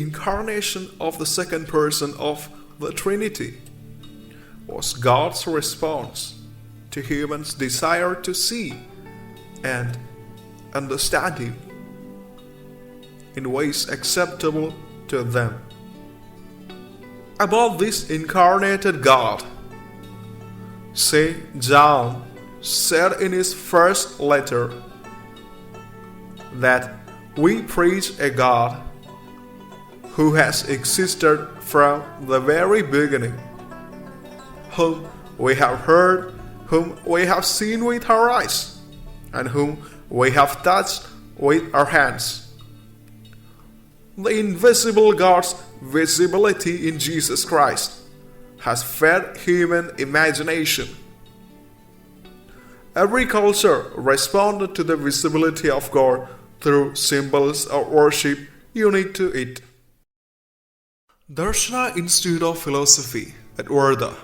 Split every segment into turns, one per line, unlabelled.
incarnation of the second person of the Trinity, was God's response to humans' desire to see and understand Him in ways acceptable to them. About this incarnated God, St. John said in his first letter that we preach a God who has existed from the very beginning, whom we have heard, whom we have seen with our eyes, and whom we have touched with our hands. The invisible God's visibility in Jesus Christ has fed human imagination. Every culture responded to the visibility of God through symbols of worship unique to it. Darsana Institute of Philosophy at Wardha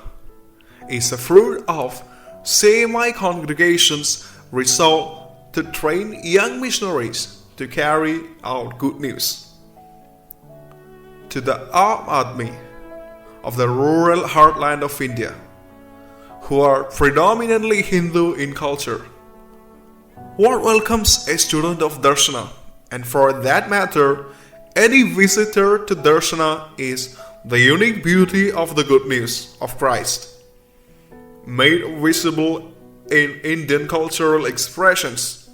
is a fruit of semi-congregations resolved to train young missionaries to carry out good news to the Aam Admi of the rural heartland of India, who are predominantly Hindu in culture. What welcomes a student of Darsana, and for that matter, any visitor to Darsana, is the unique beauty of the good news of Christ, made visible in Indian cultural expressions.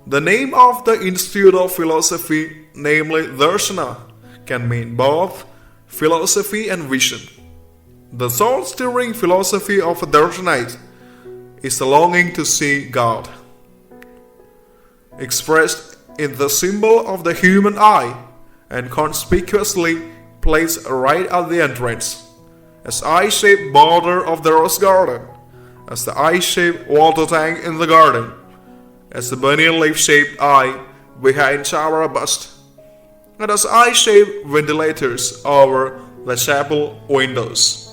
The name of the Institute of Philosophy, namely Darsana, can mean both philosophy and vision. The soul-stirring philosophy of a Darsanite is the longing to see God, expressed in the symbol of the human eye and conspicuously placed right at the entrance, as eye-shaped border of the rose garden, as the eye-shaped water tank in the garden, as the banyan leaf-shaped eye behind Chavara bust, and as eye-shaped ventilators over the chapel windows.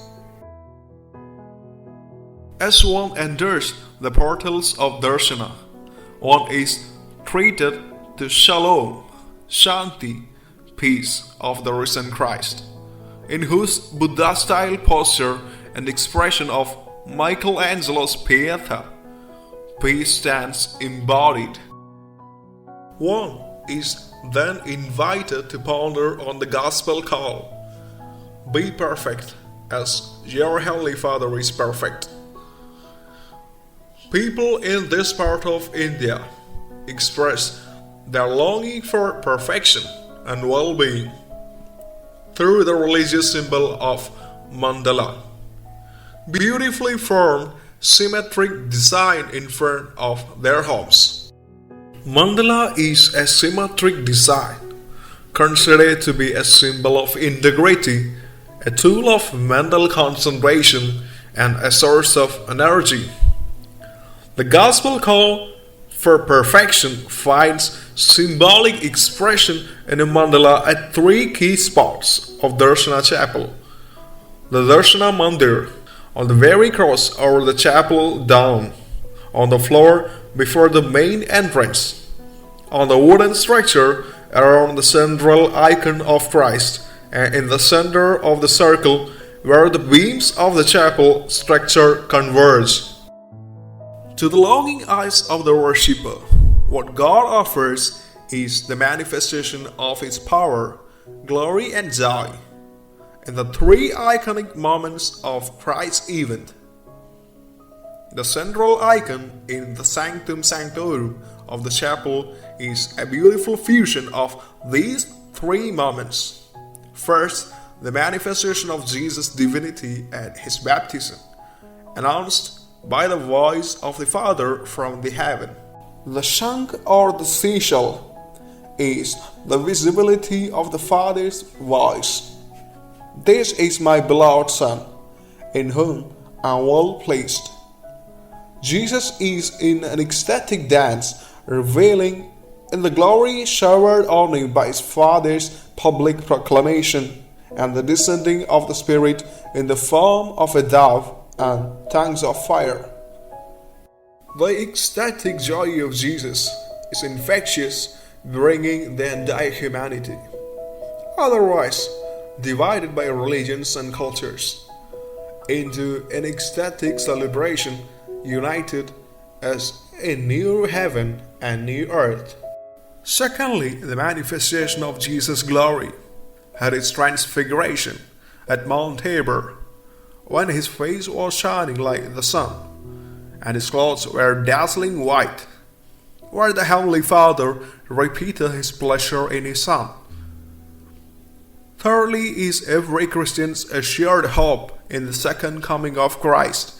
As one enters the portals of Darsana, one is treated to Shalom, Shanti, peace of the risen Christ, in whose Buddha-style posture and expression of Michelangelo's Pietà, peace stands embodied. One is then invited to ponder on the gospel call, "Be perfect as your Heavenly Father is perfect." People in this part of India express their longing for perfection and well-being through the religious symbol of mandala, beautifully formed symmetric design in front of their homes. Mandala is a symmetric design, considered to be a symbol of integrity, a tool of mental concentration, and a source of energy. The gospel call for perfection finds symbolic expression in a mandala at three key spots of Darsana Chapel: the Darsana MANDIR, on the very cross over the chapel dome, on the floor before the main entrance, on the wooden structure around the central icon of Christ, and in the center of the circle where the beams of the chapel structure converge. To the longing eyes of the worshipper, what God offers is the manifestation of His power, glory, and joy in the three iconic moments of Christ's event. The central icon in the Sanctum Sanctorum of the chapel is a beautiful fusion of these three moments. First, the manifestation of Jesus' divinity at His baptism, announced by the voice of the Father from the heaven. The shank or the seashell is the visibility of the Father's voice. "This is my beloved Son, in whom I am well pleased." Jesus is in an ecstatic dance, reveling in the glory showered on Him by His Father's public proclamation and the descending of the Spirit in the form of a dove and tongues of fire. The ecstatic joy of Jesus is infectious, bringing the entire humanity, otherwise divided by religions and cultures, into an ecstatic celebration united as a new heaven and new earth. Secondly, the manifestation of Jesus' glory had its transfiguration at Mount Tabor, when his face was shining like the sun, and his clothes were dazzling white, where the Heavenly Father repeated his pleasure in his Son. Thirdly is every Christian's assured hope in the second coming of Christ,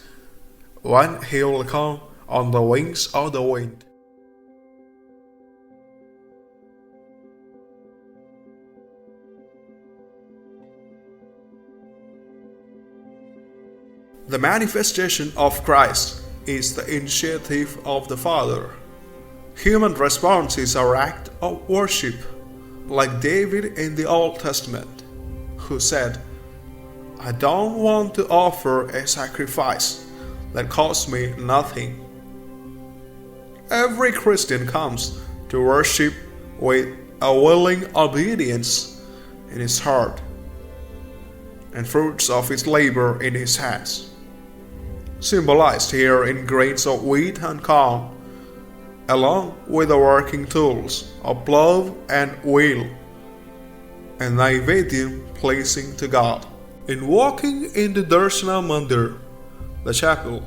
when he will come on the wings of the wind. The manifestation of Christ is the initiative of the Father. Human response is our act of worship, like David in the Old Testament, who said, "I don't want to offer a sacrifice that costs me nothing." Every Christian comes to worship with a willing obedience in his heart and fruits of his labor in his hands, symbolized here in grains of wheat and corn, along with the working tools of plough and wheel, and naivedyam pleasing to God. In walking in the Darsana Mandir, the chapel,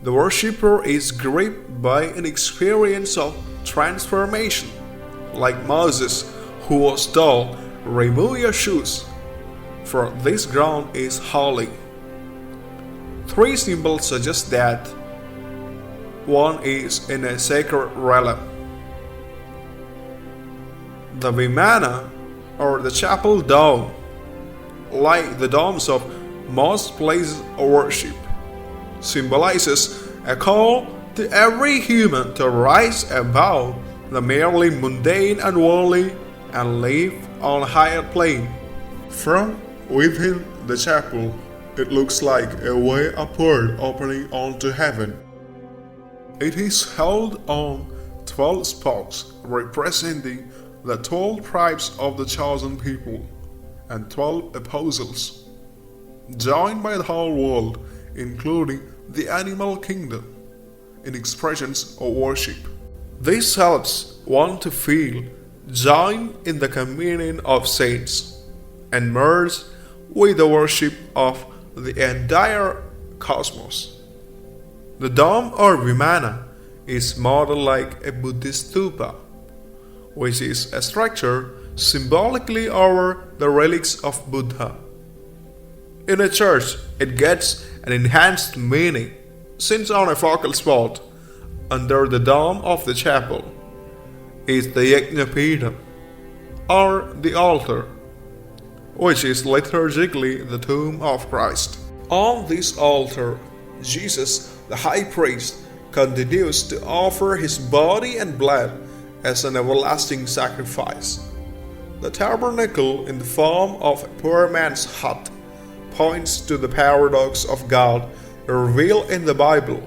the worshipper is gripped by an experience of transformation, like Moses, who was told, "Remove your shoes, for this ground is holy." Three symbols suggest that one is in a sacred realm. The Vimana, or the chapel dome, like the domes of most places of worship, symbolizes a call to every human to rise above the merely mundane and worldly and live on a higher plane. From within the chapel, it looks like a way upward opening onto heaven. It is held on 12 spokes representing the 12 tribes of the chosen people and 12 apostles, joined by the whole world, including the animal kingdom, in expressions of worship. This helps one to feel joined in the communion of saints and merge with the worship of the entire cosmos. The dome or Vimana is modeled like a Buddhist stupa, which is a structure symbolically over the relics of Buddha. In a church, it gets an enhanced meaning, since on a focal spot under the dome of the chapel is the Yajnapeetham, or the altar, which is liturgically the tomb of Christ. On this altar, Jesus, the high priest, continues to offer his body and blood as an everlasting sacrifice. The tabernacle in the form of a poor man's hut points to the paradox of God revealed in the Bible,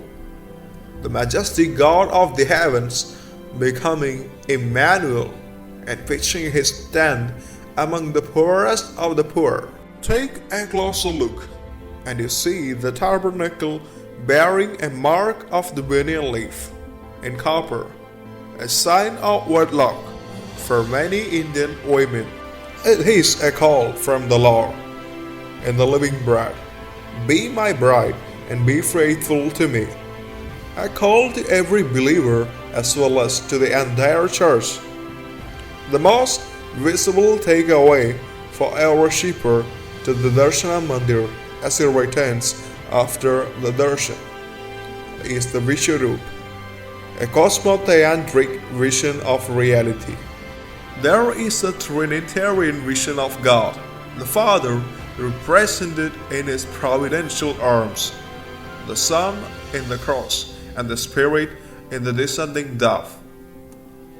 the majestic God of the heavens becoming Emmanuel and pitching his tent among the poorest of the poor. Take a closer look, and you see the tabernacle bearing a mark of the banyan leaf in copper, a sign of wedlock for many Indian women. It is a call from the Lord in the living bread, "Be my bride and be faithful to me." A call to every believer as well as to the entire church. The most visible takeaway for a worshipper to the Darsana Mandir as he returns after the darshan is the Vishwarup, a cosmotheantric vision of reality. There is a Trinitarian vision of God, the Father represented in his providential arms, the Son in the cross, and the Spirit in the descending dove.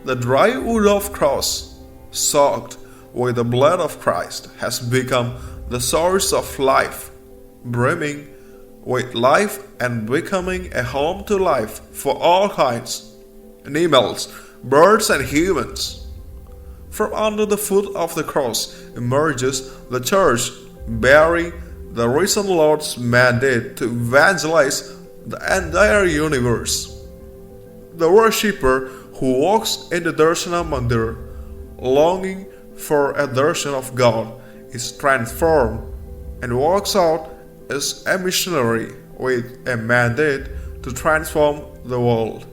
The dry wood of cross, soaked with the blood of Christ, has become the source of life, brimming with life and becoming a home to life for all kinds, animals, birds and humans. From under the foot of the cross emerges the church, bearing the risen Lord's mandate to evangelize the entire universe. The worshipper who walks in the Darsana Mandir, longing for a darshan of God, is transformed and walks out as a missionary with a mandate to transform the world.